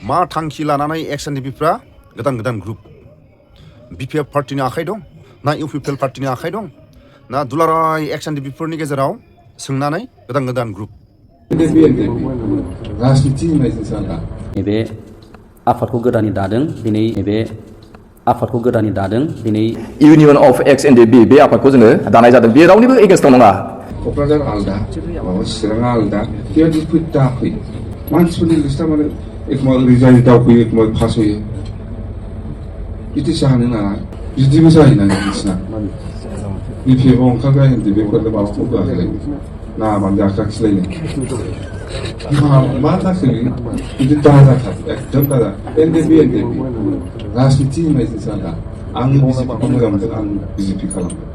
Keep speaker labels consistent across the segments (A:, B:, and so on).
A: मा थांखि लानानै EX NDFBफ्रा गोदान ग्रुप BPF पार्टीनि आखाइ दं ना UPPL पार्टीनि आखाइ दं ना दुलाराय EX NDFBफोरनि गेजेराव सोंनानै गोदान ग्रुप
B: राजनिति होननायजों साना
C: नैबे आफादखौ गोदानै दादों दिनै नैबे आफादखौ गोदानै दादों दिनै
D: इउनियन अफ EX NDFB बे आफादखौ जोङो दानाय जादों बे रावनिबो एगेन्स्टआव नङा
B: क'क्राझार आलदा चिराङा आलदा बेबायदि दाफै मानसिफोरनि लिस्टआ माने एखमबा रिजाल्ट दावफैयो एखमबा पास होयो बिदि जानो नाङा बिदिबो जायोना नोंसिना BPF ओंखारग्रा NDFBफोरनो माबाखौ होआखै नामानो जाखाखिलायनो मा जाखो बिदि दाजाथार एकदम दाजा NDFB राजनिति होननायजों साना आङो BJPखौ मोजां मोनदों आं BJP खालामदों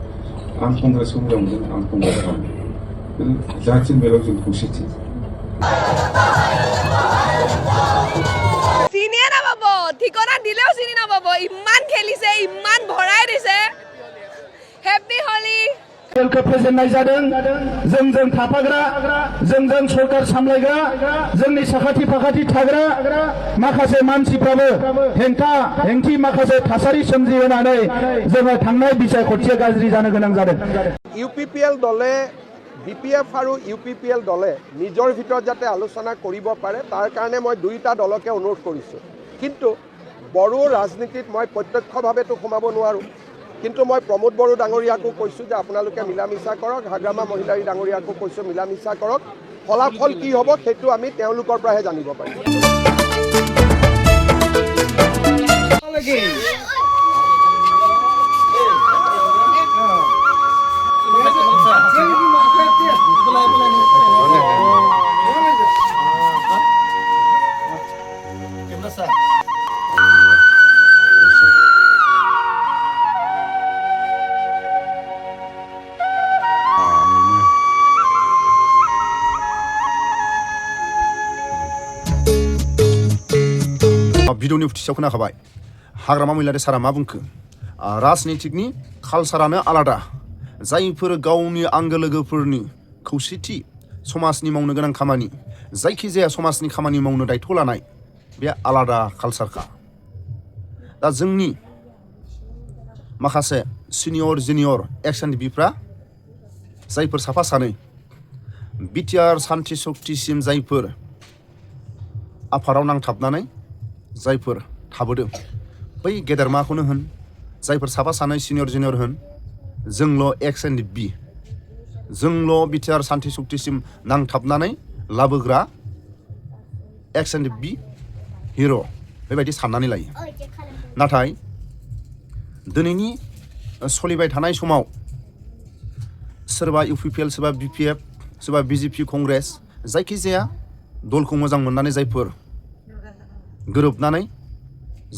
B: आं कंग्रेसखौ मोजां मोनदों आं कंग्रेस खालामदों जाथिनि बेलायाव जों खौसेथि
E: চিনিয়ে নাপাব ঠিকনা দিলেও চিনি নাপাব ইমান খেলিছে ইমান ভৰাই দিছে হেপি হলি
F: खेलखौ फेजेननाय जादों जोंजों थाफाग्रा जोंजों सरकार सामलायग्रा जोंनि साखाथि फाखाथि थाग्रा माखासे मानसिफ्राबो हेंथि माखासे थासारि सोमजिहोनानै जोङो थांनाय बिसायख'थिया गाज्रि जानो गोनां जादों
G: UPPL দলে BPF আৰু UPPL দলে নিজৰ ভিতৰত যাতে আলোচনা কৰিব পাৰে তাৰ কাৰণে মই দুইটা দলকে অনুৰোধ কৰিছোঁ কিন্তু বড়ো ৰাজনীতিত মই প্ৰত্যক্ষভাৱেতো সোমাব নোৱাৰোঁ কিন্তু মই প্ৰমোদ বড়ো ডাঙৰীয়াকো কৈছোঁ যে আপোনালোকে মিলামিছা কৰক হাগ্ৰামা মহিলাৰী ডাঙৰীয়াকো কৈছোঁ মিলামিছা কৰক ফলাফল কি হ'ব সেইটো আমি তেওঁলোকৰ পৰাহে জানিব পাৰিম
A: भिडिअनि फुटिसाव खोनाखाबाय हाग्रामा महिलारि सारा मा बुंखो राजनितिकनि कालसारानो आलादा जायफोर गावनि आंगो लोगोफोरनि खौसेथि समाजनि मावनो गोनां खामानि जायखिजाया समाजनि खामानि मावनो दायथ' लानाय बे आलादा कालसारखा दा जोंनि माखासे सिनियर जुनियर EX NDFBफ्रा जायफोर साफा सानै बिटिआर सान्थि शक्तिसिम जायफोर आफादाव नांथाबनानै जायफोर थाबोदों बै गेदेरमाखौनो होन जायफोर साफा सानै सिनियर जुनियर होन जोंल' EX NDFB जोंल' बिटिआर सान्थि शक्तिसिम नांथाबनानै लाबोग्रा EX NDFB हिर' बेबायदि साननानै लायो नाथाय दिनैनि सोलिबाय थानाय समाव सोरबा UPPL सोरबा BPF सोरबा BJP कंग्रेस जायखिजाया दलखौ मोजां मोननानै जायफोर गोरोबनानै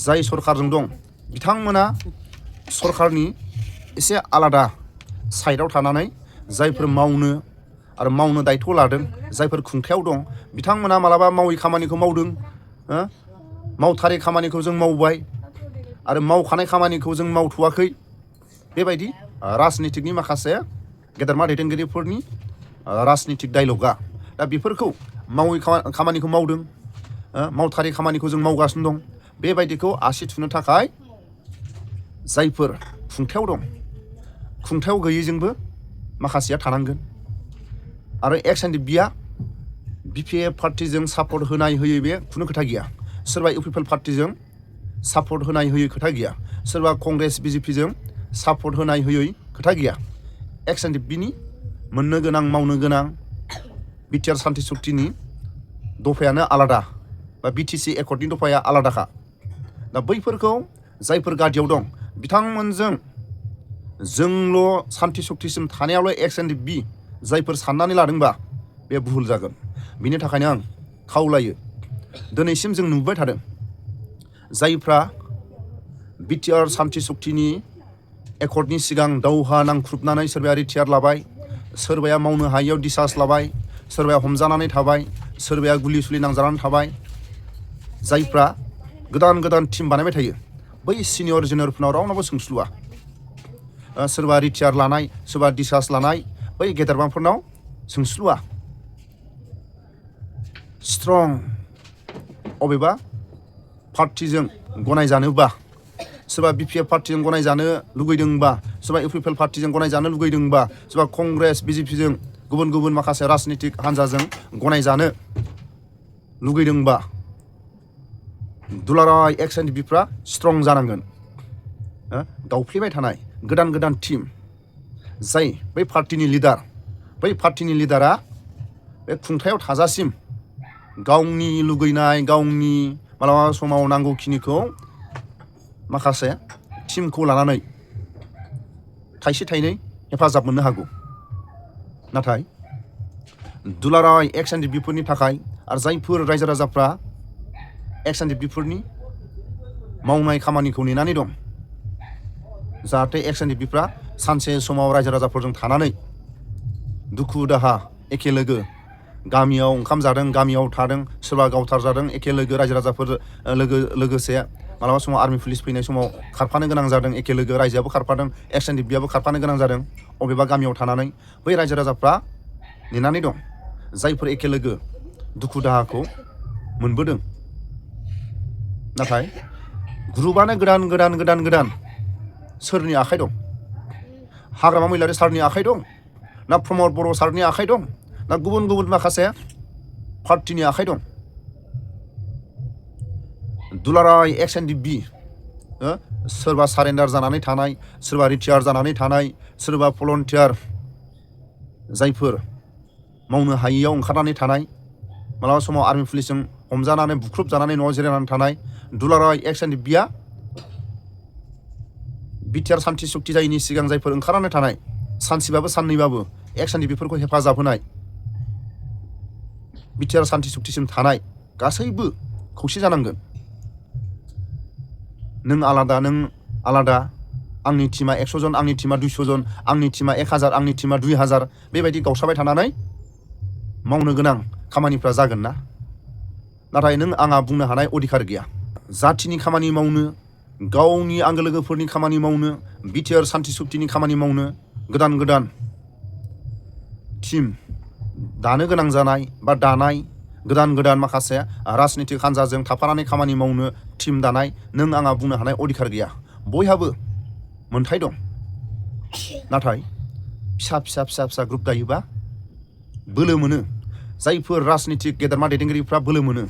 A: जाय सरकारजों दं बिथांमोना सरकारनि एसे आलादा साइडआव थानानै जायफोर मावनो दायथ' लादों जायफोर खुंथायाव दं बिथांमोना मालाबा मावै खामानिखौ मावदों मावथारै खामानिखौ जों मावबाय आरो मावखानाय खामानिखौ जों मावथ'वाखै बेबायदि राजनितिकनि माखासे गेदेरमा दैदेनगिरिफोरनि राजनितिक डायलगा दा बेफोरखौ मावै खामानिखौ मावदों मावथारै खामानिखौ जों मावगासिनो दं बेबायदिखौ आसि थुनो थाखाय जायफोर खुंथायाव दं खुंथायाव गैयैजोंबो माखासेया थानांगोन आरो EX NDFBआ BPF पार्टीजों सापर्ट होनाय होयै बे खुनु खोथा गैया सोरबा UPPL पार्टीजों सापर्ट होनाय होयै खोथा गैया सोरबा कंग्रेस BJPजों सापर्ट होनाय होयै खोथा गैया EX NDFBनि मोननो गोनां मावनो गोनां बिटिआर सान्थि शक्तिनि दफायानो आलादा बा BTC एकर्डनि दफाया आलादाखा दा बैफोरखौ जायफोर गादियाव दं बिथांमोनजों जोंल' सान्थि शक्तिसिम थानायावल' EX NDFB जायफोर साननानै लादोंबा बे भुल जागोन बिनि थाखायनो आं खावलायो दिनैसिम जों नुबाय थादों जायफ्रा बिटिआर सान्थि शक्तिनि एकर्डनि सिगां दावहा नांख्रुबनानै सोरबाया रिटायार लाबाय सोरबाया मावनो हायैयाव डिसार्ज लाबाय सोरबाया हमजानानै थाबाय सोरबाया गुलि सुलि नांजानानै थाबाय जायफ्रा गोदान टिम बानायबाय थायो बै सिनियर जुनियरफोरनाव रावनावबो सोंस्लुआ सोरबा रिटायार लानाय सोरबा डिसार्ज लानाय बै गेदेरमाफोरनाव सोंस्लुआ स्ट्रं अबेबा पार्टिजों गनायजानोबा सोरबा BPF पार्टिजों गनायजानो लुगैदोंबा सोरबा UPPL पार्टिजों गनायजानो लुगैदोंबा सोरबा कंग्रेस BJPजों गुबुन गुबुन माखासे राजनितिक हान्जाजों गनायजानो लुगैदोंबा दुलाराय EX NDFBफ्रा स्ट्रं जानांगोन। दावफ्लेबाय थानाय गोदान गोदान टीम जाय बै पार्टिनि लिडारा बे खुंथायाव थाजासिम गावनि लुगैनाय गावनि मालाबा समाव नांगौखिनिखौ माखासे टीमखौ लानानै थाइसे थाइनै हेफाजाब मोननो हागौ। नाथाय दुलाराय EX NDFBफोरनि थाखाय आरो जायफोर रायजो राजाफ्रा EX NDFBफोरनि मावनाय खामानिखौ नेनानै दं जाहाथे EX NDFBफ्रा सानसे समाव रायजो राजाफोरजों थानानै दुखु दाहा एखे लोगो गामियाव ओंखाम जादों गामियाव थादों सोरबा गावथार जादों एखे लोगो रायजो राजाफोर लोगोसे मालाबा समाव आर्मि पुलिस फैनाय समाव खारफानो गोनां जादों एखे लोगो रायजोआबो खारफादों EX NDFBआबो खारफानो गोनां जादों अबेबा गामियाव थानानै बै रायजो राजाफ्रा नेनानै दं जायफोर एखे लोगो दुखु दाहाखौ मोनबोदों। नाथाय ग्रुपआनो गोदान सोरनि आखाइ दं? हाग्रामा महिलारि सारनि आखाइ दं ना प्रमद बर' सारनि आखाइ दं ना गुबुन गुबुन माखासे पार्टिनि आखाइ दं? दुलाराय EX NDFB सोरबा सारेन्डार जानानै थानाय सोरबा रिटायार जानानै थानाय सोरबा भलन्टियार जायफोर मावनो हायियाव ओंखारनानै थानाय मालाबा समाव आर्मि पुलिसजों हमजानानै बुख्रुब जानानै न'आव जिरायनानै थानाय दुलाराय EX NDFBआ बिटिआर सान्थि सुक्ति जायैनि सिगां जायफोर ओंखारनानै थानाय सानसेबाबो साननैबाबो EX NDFBफोरखौ हेफाजाब होनाय बिटिआर सान्थि सुक्तिसिम थानाय गासैबो खौसे जानांगोन। नों आलादा आंनि टीमा 100 जन आंनि टीमा 200 जन आंनि टीमा 1000 आंनि टीमा 2000 बेबायदि गावस्राबाय थानानै मावनो गोनां खामानिफ्रा जागोन ना? नाथाय नों आंहा बुंनो हानाय अधिकार गैया। जाथिनि खामानि मावनो गावनि आंगो लोगोफोरनि खामानि मावनो बिटिआर सान्थि सुक्तिनि खामानि मावनो गोदान टीम दानो गोनां जानाय बा दानाय गोदान माखासे राजनितिक हान्जाजों थाफानानै खामानि मावनो टीम दानाय नों आंहा बुंनो हानाय अधिकार गैया। बयहाबो मोन्थाय दं। नाथाय फिसा ग्रुप दायोबा बोलो मोनो। जायफोर राजनितिक गेदेरमा दैदेनगिरिफ्रा बोलो मोनो।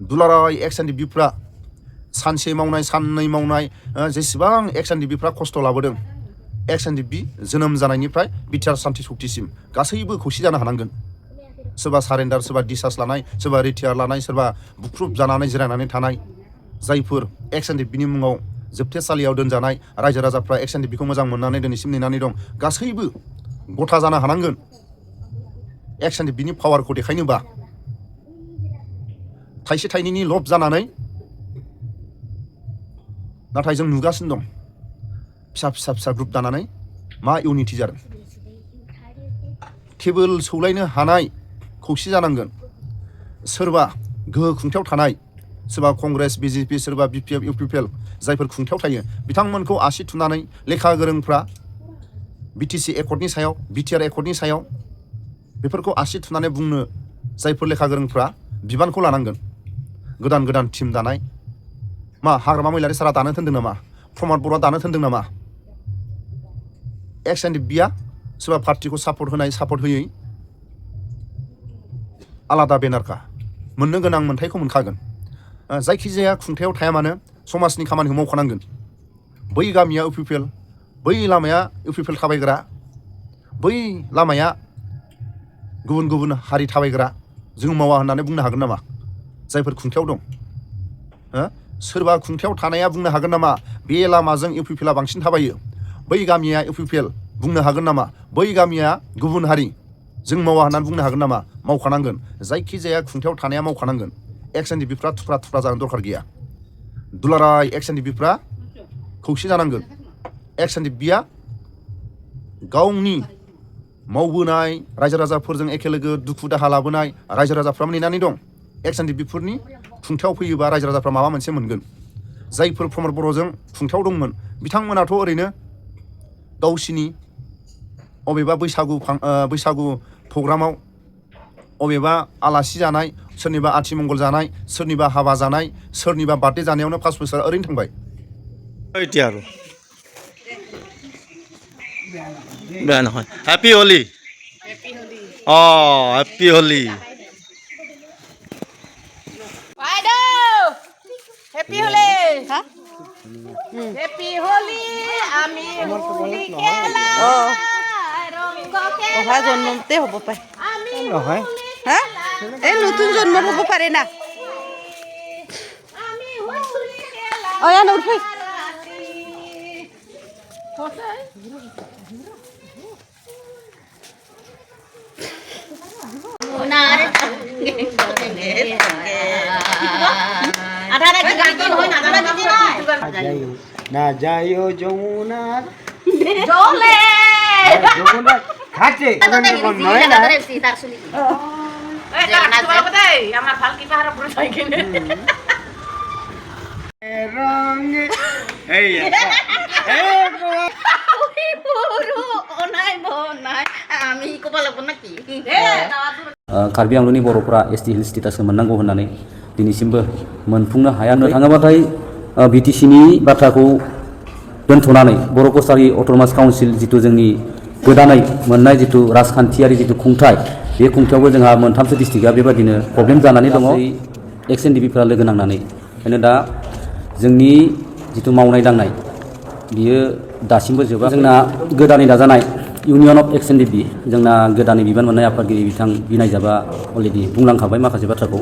A: दुलाराय EX NDFBफ्रा सानसे मावनाय साननै मावनाय जेसेबां EX NDFBफ्रा खस्थ' लाबोदों EX NDFB जोनोम जानायनिफ्राय बिटिआर सान्थि सुक्तिसिम गासैबो खौसे जानो हानांगोन। सोरबा सारेन्डार सोरबा डिसार्ज लानाय सोरबा रिटायार लानाय सोरबा बुख्रुब जानानै जिरायनानै थानाय जायफोर EX NDFBनि मुङाव जोबथेसालियाव दोनजानाय रायजो राजाफ्रा EX NDFBखौ मोजां मोननानै दिनैसिम नेनानै दं गासैबो गथा जानो हानांगोन। EX NDFBनि पावारखौ देखायनोबा थाइसे थाइनैनि लब जानानै नाथाय जों नुगासिनो दं फिसा ग्रुप दानानै मा इउनिटि जादों। टेबोल सौलायनो हानाय खौसे जानांगोन। सोरबा गोहो खुंथायाव थानाय सोरबा कंग्रेस BJP सोरबा BPF UPPL जायफोर खुंथायाव थायो बिथांमोनखौ आसि थुनानै लेखा गोरोंफ्रा BTC एकर्डनि सायाव बिटिआर एकर्डनि सायाव बेफोरखौ आसि थुनानै बुंनो जायफोर लेखा गोरोंफ्रा बिबानखौ लानांगोन। गोदान टीम दानाय मा हाग्रामा महिलारि सारा दानो थोनदों नामा? प्रमद बर'आ दानो थोनदों नामा? EX NDFBआ सोरबा पार्टिखौ सापर्ट होयै आलादा बेनारखा मोननो गोनां मोन्थायखौ मोनखागोन। जायखिजाया खुंथायाव थाया मानो समाजनि खामानिखौ मावखानांगोन। बै गामिया UPPL बै लामाया UPPL थाबायग्रा बै लामाया गुबुन हारि थाबायग्रा जों मावा होननानै बुंनो हागोन नामा? जायफोर खुंथायाव दं सोरबा खुंथायाव थानाया बुंनो हागोन नामा बे लामाजों UPPLआ बांसिन थाबायो बै गामिया UPPL बुंनो हागोन नामा बै गामिया गुबुन हारि जों मावा होननानै बुंनो हागोन नामा? मावखानांगोन। जायखिजाया खुंथायाव थानाया मावखानांगोन। EX NDFBफ्रा थुख्रा जानो दरखार गैया। दुलाराय EX NDFBफ्रा खौसे जानांगोन। EX NDFBआ गावनि मावबोनाय रायजो राजाफोरजों एखे लोगो दुखु दाहा लाबोनाय रायजो राजाफ्रा नेनानै दं। EX NDFBफोरनि खुंथायाव फैयोबा रायजो राजाफ्रा माबा मोनसे मोनगोन। जायफोर प्रमद बर'जों खुंथायाव दंमोन बिथांमोनाथ' ओरैनो गावसिनि अबेबा बैसागु प्रग्रामाव अबेबा आलासि जानाय सोरनिबा आथिमंगल जानाय सोरनिबा हाबा जानाय सोरनिबा बार्थडे जानायावनो 5 बोसोर ओरैनो थांबाय
H: এতিয়া আৰু বেয়া নহয় happy Holi happy Holi
E: happy হলে হেপি হোলি আমি হোলি খেলা অহা জন্মতে হ'ব পাৰে নহয় হা এই নতুন জন্ম হ'ব পাৰে না অয়া নউঠে
I: না যাইও যমুনা
E: জলে
I: যমুনা খাচ্ছে
E: আমার ভাল কি পাহাড় পুরো সাইকেলে
I: রং এই
E: আমি কবা লাগব নাকি
C: कार्बि आंलंनि बर'फोरा एसटि हिल स्टेटासखौ मोननांगौ होननानै दिनैसिमबो मोनफुंनो हाया थाङोबाथाय बिटिसिनि बाथ्राखौ दोनथ'नानै बर' कसारि अट'नमास काउन्सिल जिथु जोंनि गोदानै मोननाय जिथु राजखान्थियारि जिथु खुंथाय बे खुंथायावबो जोंहा मोनथामसो डिस्ट्रिक्टआ बेबादिनो प्रब्लेम जानानै दङ एक्स एनडिएफबिफोरा लोगो नांनानै ओंखायनो दा जोंनि जिथु मावनाय दांनाय बियो दासिमबो जोबा जोंना गोदानै दाजानाय इउनियन अफ एक्स एनडिएफबि जोंना गोदानै बिबान मोननाय आफादगिरि बिथां बिनायजाबा अलरेडि बुंलांखाबाय माखासे बाथ्राखौ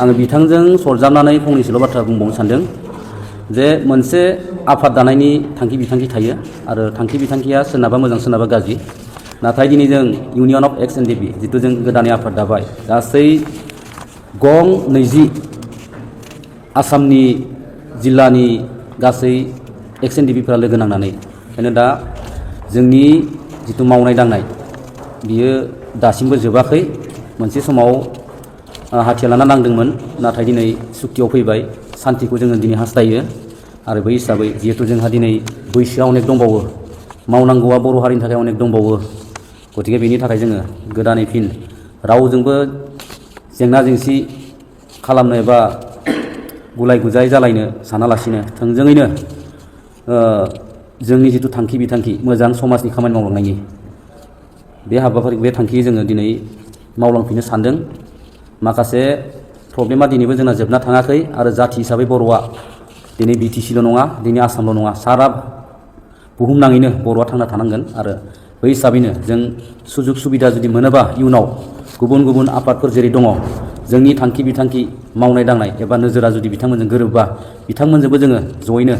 C: आङो बिथांजों सरजाबनानै फंनैसोल' बाथ्रा बुंबावनो सानदों जे मोनसे आफाद दानायनि थांखि बिथांखि थायो आरो थांखि बिथांखिया सोरनाबा मोजां सोरनाबा गाज्रि नाथाय दिनै जों इउनियन अफ एक्स एनडिएफबि जिथु जों गोदानै आफाद दाबाय गासै गं 20 आसामनि जिल्लानि गासै एक्स एनडिएफबिफोरा लोगो नांनानै ओंखायनो दा जोंनि जिथु मावनाय दांनाय बियो दासिमबो जोबाखै मोनसे समाव हाथियार लाना नांदोंमोन नाथाय दिनै सुक्तियाव फैबाय शान्तिखौ जोङो दिनै हास्थायो आरो बै हिसाबै जिहेतु जोंहा दिनै बैसोआ अनेक दंबावो मावनांगौआ बर' हारिनि थाखाय अनेक दंबावो गतिके बेनि थाखाय जोङो गोदानै फिन रावजोंबो जेंना जेंसि खालामनो एबा गुलाय गुजाय जालायनो सानालासिनो थोंजोङैनो जोंनि जिथु थांखि बिथांखि मोजां समाजनि खामानि मावलांनायनि बे हाबाफारि बे थांखि जोङो दिनै मावलांफिननो सानदों माखासे प्रब्लेमा दिनैबो जोंना जोबना थाङाखै आरो जाथि हिसाबै बर'आ दिनै बिटिसिल' नङा दिनै आसामल' नङा सारा बुहुमनाङैनो बर'आ थांना थानांगोन आरो बै हिसाबैनो जों सुजुग सुबिदा जुदि मोनोबा इयुनाव गुबुन गुबुन आफादफोर जेरै दङ जोंनि थांखि बिथांखि मावनाय दांनाय एबा नोजोरा जुदि बिथांमोनजों गोरोबबा बिथांमोनजोंबो जोङो जयैनो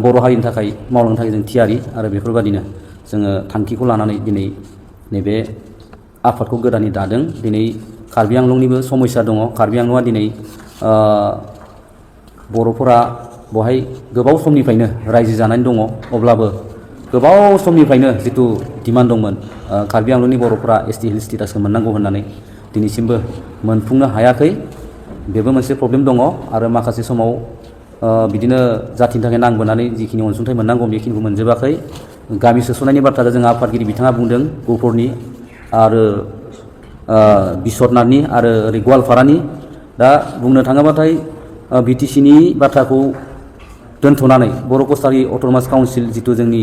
C: बर' हारिनि थाखाय मावलांनो थाखाय जों थियारि आरो बेफोरबादिनो जोङो थांखिखौ लानानै दिनै नैबे आफादखौ गोदानै दादों दिनै कार्बि आंलंनिबो समस्या दङ कार्बि आंलंआ दिनै बर'फोरा बहाय गोबाव समनिफ्रायनो रायजो जानानै दङ अब्लाबो गोबाव समनिफ्रायनो जिथु डिमान्ड दंमोन कार्बि आंलंनि बर'फोरा एसटि हिल स्टेटासखौ मोननांगौ होननानै दिनैसिमबो मोनफुंनो हायाखै बेबो मोनसे प्रब्लेम दङ आरो माखासे समाव बिदिनो जाथिनि थाखाय नांबोनानै जिखिनि अनसुंथाइ मोननांगौ बेखिनिखौ मोनजोबाखै गामि सोसननायनि बाथ्राखौ जों आफादगिरि बिथाङा बुंदों गहपुरनि आरो बिस्वनाथनि आरो ओरै गवालपारानि दा बुंनो थाङोबाथाय बिटिसिनि बाथ्राखौ दोनथ'नानै बर' कसारि अट'नमास काउन्सिल जिथु जोंनि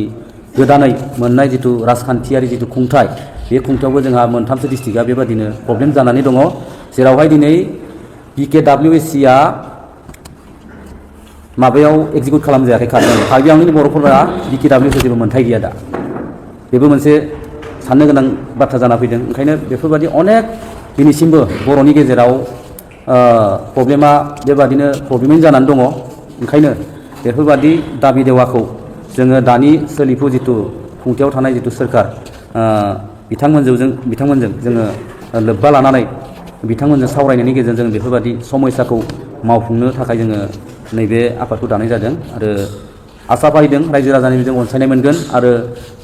C: गोदानै मोननाय जिथु राजखान्थियारि जिथु खुंथाय बे खुंथायावबो जोंहा मोनथामसो डिस्ट्रिक्टआ बेबादिनो प्रब्लेम जानानै दङ जेरावहाय दिनै PKWSCआ माबायाव एग्जिकिउट खालामजायाखै कार्बि आंलंनि बर'फोरा PKWSC जेबो मोन्थाय गैया दा बेबो मोनसे साननो गोनां बाथ्रा जाना फैदों ओंखायनो बेफोरबादि अनेक दिनैसिमबो बर'नि गेजेराव प्रब्लेमा बेबादिनो प्रब्लेमैनो जानानै दङ ओंखायनो बेफोरबादि दाबि देवाखौ जोङो दानि सोलिफु जिथु खुंथायाव थानाय जिथु सोरखार बिथांमोनजों जोङो लोब्बा लानानै बिथांमोनजों सावरायनायनि गेजेरजों बेफोरबादि समस्याखौ मावफुंनो थाखाय जोङो नैबे आफादखौ दानाय जादों आरो आसा फारिदों रायजो राजानि जों अनसायनाय मोनगोन आरो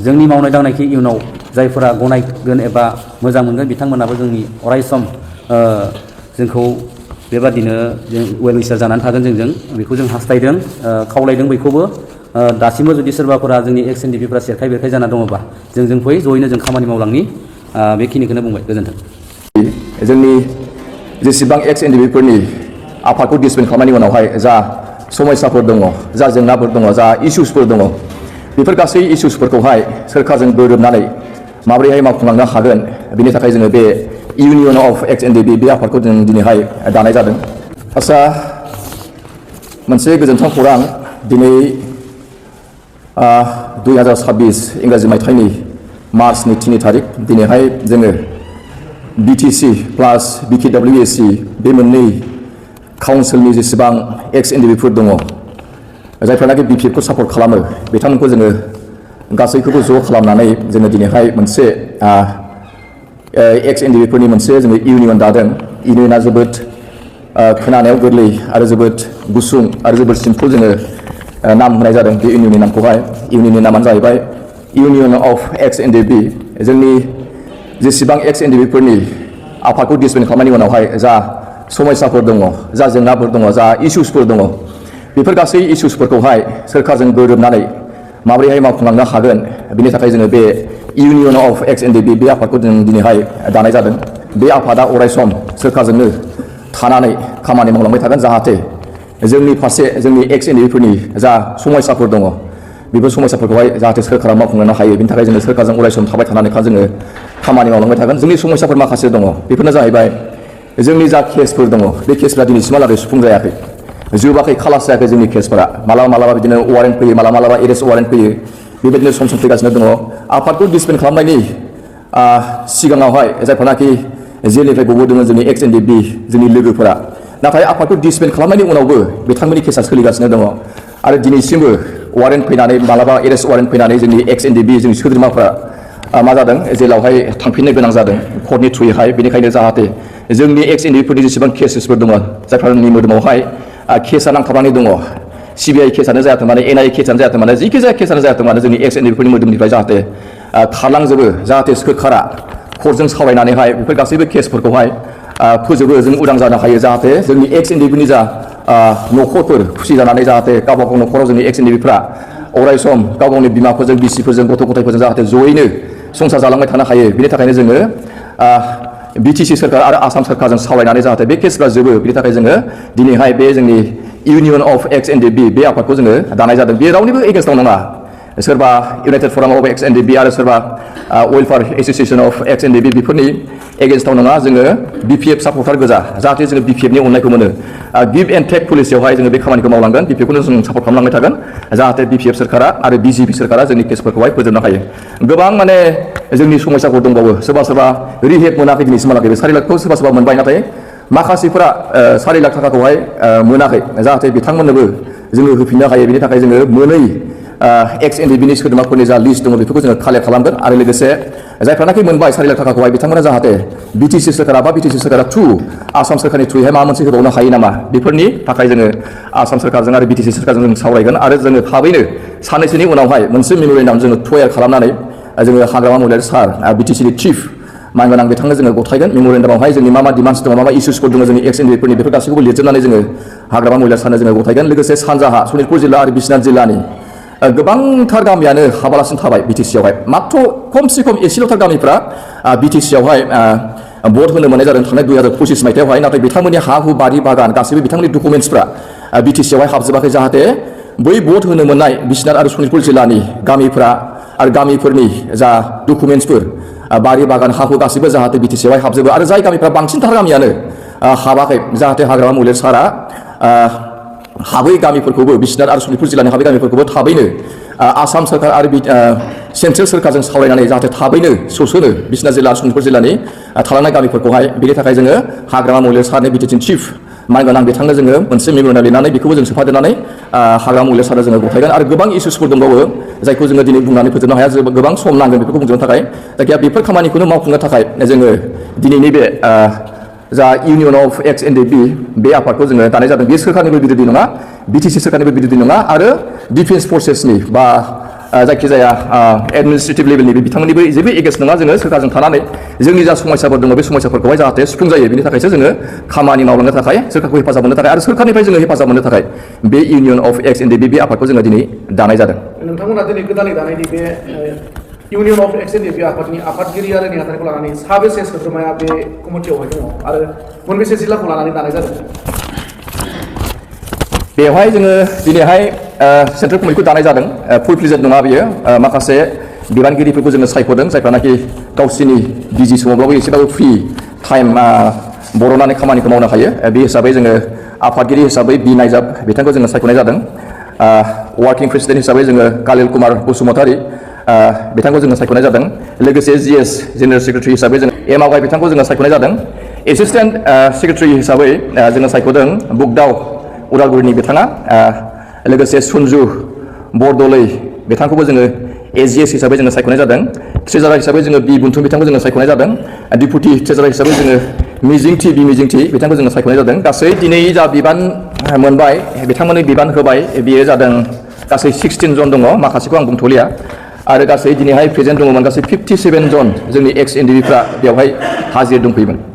C: जोंनि मावनाय दांनायखौ इयुनाव जायफोरा गनायगोन एबा मोजां मोनगोन बिथांमोनाबो जोंनि अरायसम जोंखौ बेबादिनो जों वेल विशार जानानै थागोन जोंजों बेखौ जों हास्थायदों खावलायदों बयखौबो दासिमबो जुदि सोरबाफोरा जोंनि एक्स एनडिएफबिफोरा सेरखाय बेरखाय जाना दङबा जों फै जयैनो जों खामानि मावलांनि बेखिनिखौनो बुंबाय गोजोन्थों
D: जोंनि जेसेबां एक्स एनडिएफबि आफादखौ डिसबेन्ड खालामनायनि उनावहाय जा समस्याफोर दङ, जा जेंनाफोर दङ, जा इसुसफोर दङ, बेफोर गासै इसुसफोरखौहाय सोरखारजों गोरोबनानै माबोरैहाय मावफुंलांनो हागोन, बेनि थाखाय जोङो बे इउनियन अफ एक्स एनडिएफबि बे आफादखौ जों दिनैहाय दानाय जादों। आच्चा, मोनसे गोजोनथाव खौरां, दिनै 2026 इंराजि मायथाइनि मार्चनि 3 तारिख दिनैहाय जोङो बिटिसि प्लास बिकेडब्लिउएसि बे मोननै काउन्सिलनि जेसेबां एक्स एनडिएफबिफोर दङ, जायफ्रानाखि बिपिएफखौ सापर्ट खालामो, बिथांमोनखौ जोङो गासैखौबो ज' खालामनानै जोङो दिनैहाय मोनसे एक्स एनडिएफबिफोरनि मोनसे जोङो इउनियन दादों। इउनियना जोबोद खोनानायाव गोरलै आरो जोबोद गुसुं आरो जोबोद सिम्पल जोङो नाम होनाय जादों बे इउनियननि नामखौहाय। इउनियननि नामानो जाहैबाय इउनियन अफ एक्स एनडिएफबि। जोंनि जेसेबां एक्स एनडिएफबिफोरनि आफादखौ डिसबेन्ड खालामनायनि उनावहाय जा समस्याफोर दङ, जा जेंनाफोर दङ, जा इसुसफोर दङ, बेफोर गासै इसुसफोरखौहाय सोरखारजों गोरोबनानै माबोरैहाय मावफुंलांनो हागोन, बेनि थाखाय जोङो बे इउनियन अफ एक्स एनडिएफबि बे आफादखौ जों दिनैहाय दानाय जादों। बे आफादा अरायसम सोरखारजोंनो थानानै खामानि मावलांबाय थागोन, जाहाथे जोंनि फारसे जोंनि एक्स एनडिएफबिफोरनि जा समस्याफोर दङ, बेफोर समस्याफोरखौहाय जाहाथे सोरखारा मावफुंलांनो हायो, बेनि थाखाय जोङो सोरखारजों अरायसम थाबाय थानानै जोङो खामानि मावलांबाय थागोन। जोंनि समस्याफोर माखासे दङ, बेफोरनो जाहैबाय जोंनि जा केसफोर दङ, बे केसफ्रा दिनैसिमहालागै सुफुंजायाखै, जोबाखै, खालास जायाखै जोंनि केसफोरा। मालाबा बिदिनो वारेन्ट फैयो, मालाबा एरेस्ट वारेन्ट फैयो, बेबायदिनो सम फैगासिनो दङ। आफादखौ डिसबेन्ड खालामनायनि सिगाङावहाय जायफोरनाखि जेलनिफ्राय गबोदोंमोन जोंनि एक्स एनडिएफबि जोंनि लोगोफोरा, नाथाय आफादखौ डिसबेन्ड खालामनायनि उनावबो बिथांमोननि केसा सोलिगासिनो दङ आरो दिनैसिमबो वारेन्ट फैनानै, मालाबा एरेस्ट वारेन्ट फैनानै जोंनि एक्स एनडिएफबि जोंनि सोद्रोमाफ्रा मा जादों, जेलावहाय थांफिननो गोनां जादों कर्टनि थ्रुयैहाय। बेनिखायनो जाहाथे जोंनि एक्स एनडिएफबिफोरनि जेसेबां केसेसफोर दङ, जायफोरनि मोदोमावहाय केसा नांथाबनानै दङ, सिबिआइ केसानो जायाथों मानो, एनआइए केसानो जायाथों मानो, जिखि जाया केसानो जायाथों मानो, जोंनि एक्स एनडिएफबिफोरनि मोदोमनिफ्राय जाहाथे खारलांजोबो, जाहाथे सोरखारा कर्टजों सावरायनानैहाय बेफोर गासैबो केसफोरखौहाय फोजोबो, जों उदां जानो हायो, जाहाथे जोंनि एक्स एनडिएफबिनि जा न'खरफोर खुसि जानानै जाहाथे गावबा गाव न'खराव जोंनि एक्स एनडिएफबिफ्रा अरायसम गाव गावनि बिमाफोरजों, बिसिफोरजों, गथ' गथायफोरजों जाहाथे जयैनो संसार जालांबाय थानो हायो। बेनि थाखायनो जोङो बिटिसि सोरखार आरो आसाम सोरखारजों सावरायनानै जाहाथे बे केसफ्रा जोबो, बेनि थाखाय जोङो दिनैहाय बे जोंनि इउनियन अफ एक्स एनडिएफबि बे आफादखौ जोङो दानाय जादों। बे रावनिबो एगेन्स्टआव नङा, सोरबा इउनाइटेड फराम अफ एक्स एनडिएफबि आरो सोरबा welfare association of X NDFB बेफोरनि एगेन्स्टआव नङा, जोङो बिपिएफ सापर्टार गोजा, जाहाथे जोङो बिपिएफनि अननायखौ मोनो। गिभ एन्ड टेक पलिसियावहाय जोङो बे खामानिखौ मावलांगोन, बिपिएफखौनो जों सापर्ट खालामलांबाय थागोन, जाहाथे बिपिएफ सोरखारा आरो बिजेपि सोरखारा जोंनि केसफोरखौहाय फोजोबनो हायो। गोबां माने जोंनि समस्याफोर दंबावो, सोरबा रिहेब मोनाखै दिनैसिमहालागै, 4 लाखखौ सोरबा मोनबाय, नाथाय माखासेफोरा 4 लाख थाखाखौहाय मोनाखै, जाहाथे बिथांमोननोबो जोङो होफिननो हायो। बेनि थाखाय जोङो मोनै एक्स एनडिएफबिनि सोद्रोमाफोरनि जा लिस्ट दङ, बेफोरखौ जोङो कालेक्ट खालामगोन आरो लोगोसे जायफ्रानाखि मोनबाय 4 लाख थाखाखौहाय, बिथांमोना जाहाथे बिटिसि सोरखारा बा बिटिसि सोरखारा थ्रु आसाम सोरखारनि थ्रुयैहाय माबा मोनसे होबावनो हायो नामा, बेफोरनि थाखाय जोङो आसाम सोरखारजों आरो बिटिसि सोरखारजों जों सावरायगोन आरो जोङो थाबैनो साननैसोनि उनावहाय मोनसे मेम'रेन्डाम जोङो तयार खालामनानै जोङो हाग्रामा महिलारि सार बिटिसिनि चिफ मानगोनां बिथांनो जोङो गथायगोन। मेम'रेन्डामावहाय जोंनि मा डिमान्डस दङ, मा इसुसफोर दङ जोंनि एक्स एनडिएफबिफोरनि, बेफोर गासैखौबो लिरजोबनानै जोङो हाग्रामा महिलारि सारनो जोङो गथायगोन। लोगोसे सानजाहा सनितपुर जिल्ला आरो बिश्वनाथ जिल्लानि गोबांथार गामियानो हाबालासिनो थाबाय बिटिसियावहाय, माथ्र खमसे खम एसेल'थार गामिफ्रा बिटिसियावहाय भट होनो मोननाय जादों थांनाय 2025 मायथाइयावहाय, नाथाय बिथांमोननि हा हु बारि बागान गासैबो बिथांमोननि डकुमेन्टसफ्रा बिटिसियावहाय हाबजोबाखै, जाहाथे बै भट होनो मोननाय बिश्वनाथ आरो सनितपुर जिल्लानि गामिफ्रा आरो गामिफोरनि जा डकुमेन्टसफोर, बारि बागान हा हु गासैबो जाहाथे बिटिसियावहाय हाबजोबो आरो जाय गामिफ्रा बांसिनथार गामियानो हाबाखै, जाहाथे हाग्रामा महिलारि सारा हाबै गामिफोरखौबो, बिश्वनाथ आरो सनितपुर जिल्लानि हाबै गामिफोरखौबो थाबैनो आसाम सोरखार आरो सेन्ट्रेल सोरखारजों सावरायनानै जाहाथे थाबैनो सोसनो बिश्वनाथ जिल्ला आरो सनितपुर जिल्लानि थालांनाय गामिफोरखौहाय। बेनि थाखाय जोङो हाग्रामा महिलारि सारनि बिटिसिनि चिफ मानगोनां बिथांनो जोङो मोनसे मेम'रेन्डाम लिरनानै बेखौबो जों सोफादेरनानै हाग्रामा महिलारि सारनो जोङो गथायगोन आरो गोबां इसुसफोर दंबावो जायखौ जोङो दिनै बुंनानै फोजोबनो हाया, गोबां सम नांगोन बेफोरखौ बुंजोबनो थाखाय। जायखिया बेफोर खामानिखौनो मावफुंनो थाखाय जोङो दिनैनि बे जा इउनियन अफ एक्स एनडिएफबि बे आफादखौ जोङो दानाय जादों। बे सोरखारनिबो बिरोधि नङा, बिटिसि सोरखारनिबो बिरोधि नङा आरो डिफेन्स फर्सेसनि बा जायखिजाया एडमिनिस्ट्रेटिभ लेभेलनि बिथांमोननिबो जेबो एगेन्स्ट नङा। जोङो सोरखारजों थानानै जोंनि जा समस्याफोर दङ बे समस्याफोरखौहाय जाहाथे सुफुं जायो, बेनि थाखायसो जोङो खामानि मावलांनो थाखाय, सोरखारखौ हेफाजाब मोननो थाखाय आरो सोरखारनिफ्राय जोङो हेफाजाब मोननो थाखाय बे इउनियन अफ एक्स एनडिएफबि बे आफादखौ जोङो दिनै दानाय जादों।
F: नोंथांमोना दिनै गोदानै दानायनि बे इउनियन अफ एक्स एनडिएफबि आफादनि आफादगिरि आरो नेहाथारिखौ लानानै साबेसे सोद्रोमाया बे कमिटियावहाय दङ आरो मोनबेसे जिल्लाखौ लानानै दानाय जादों?
D: बेवहाय जोङो दिनैहाय सेन्ट्रेल कमिटिखौ दानाय जादों। फुल फ्लेजेड नङा बियो। माखासे बिबानगिरिफोरखौ जोङो सायख'दों, जायफ्रानाखि गावसोरनि बिजि समावब्लाबो एसेबाबो फ्रि टाइम बर'नानै खामानिखौ मावनो हायो। बे हिसाबै जोङो आफादगिरि हिसाबै बि नायजाब बिथांखौ जोङो सायख'नाय जादों। वार्किं प्रेसिडेन्ट हिसाबै जोङो कालिल कुमार बसुमतारी बिथांखौ जोङो सायख'नाय जादों। लोगोसे जिएस जेनेरेल सेक्रेटारि हिसाबै जों एम आवगाय बिथांखौ जोङो सायख'नाय जादों। एसिस्टेन्ट सेक्रेटारि हिसाबै जोङो सायख'दों बुगदाव उदालगुरिनि बिथाङा, लोगोसे सुनजु बरदलै बिथांखौबो जोङो एजिएस हिसाबै जोङो सायख'नाय जादों। ट्रेजारार हिसाबै जोङो बि बुन्थुम बिथांखौ जोङो सायख'नाय जादों। डिपुटि ट्रेजारार हिसाबै जोङो मिजिंथि बिथांखौ जोङो सायख'नाय जादों। गासै दिनै जा बिबान मोनबाय बिथांमोननो बिबान होबाय बेयो जादों गासै 16 जन दङ, माखासेखौ आं बुंथ'लिया। आरो गासै दिनैहाय प्रेजेन्ट दङमोन गासै 57 जन जोंनि एक्स एनडिएफबिफ्रा बेवहाय हाजिर दंफैयोमोन।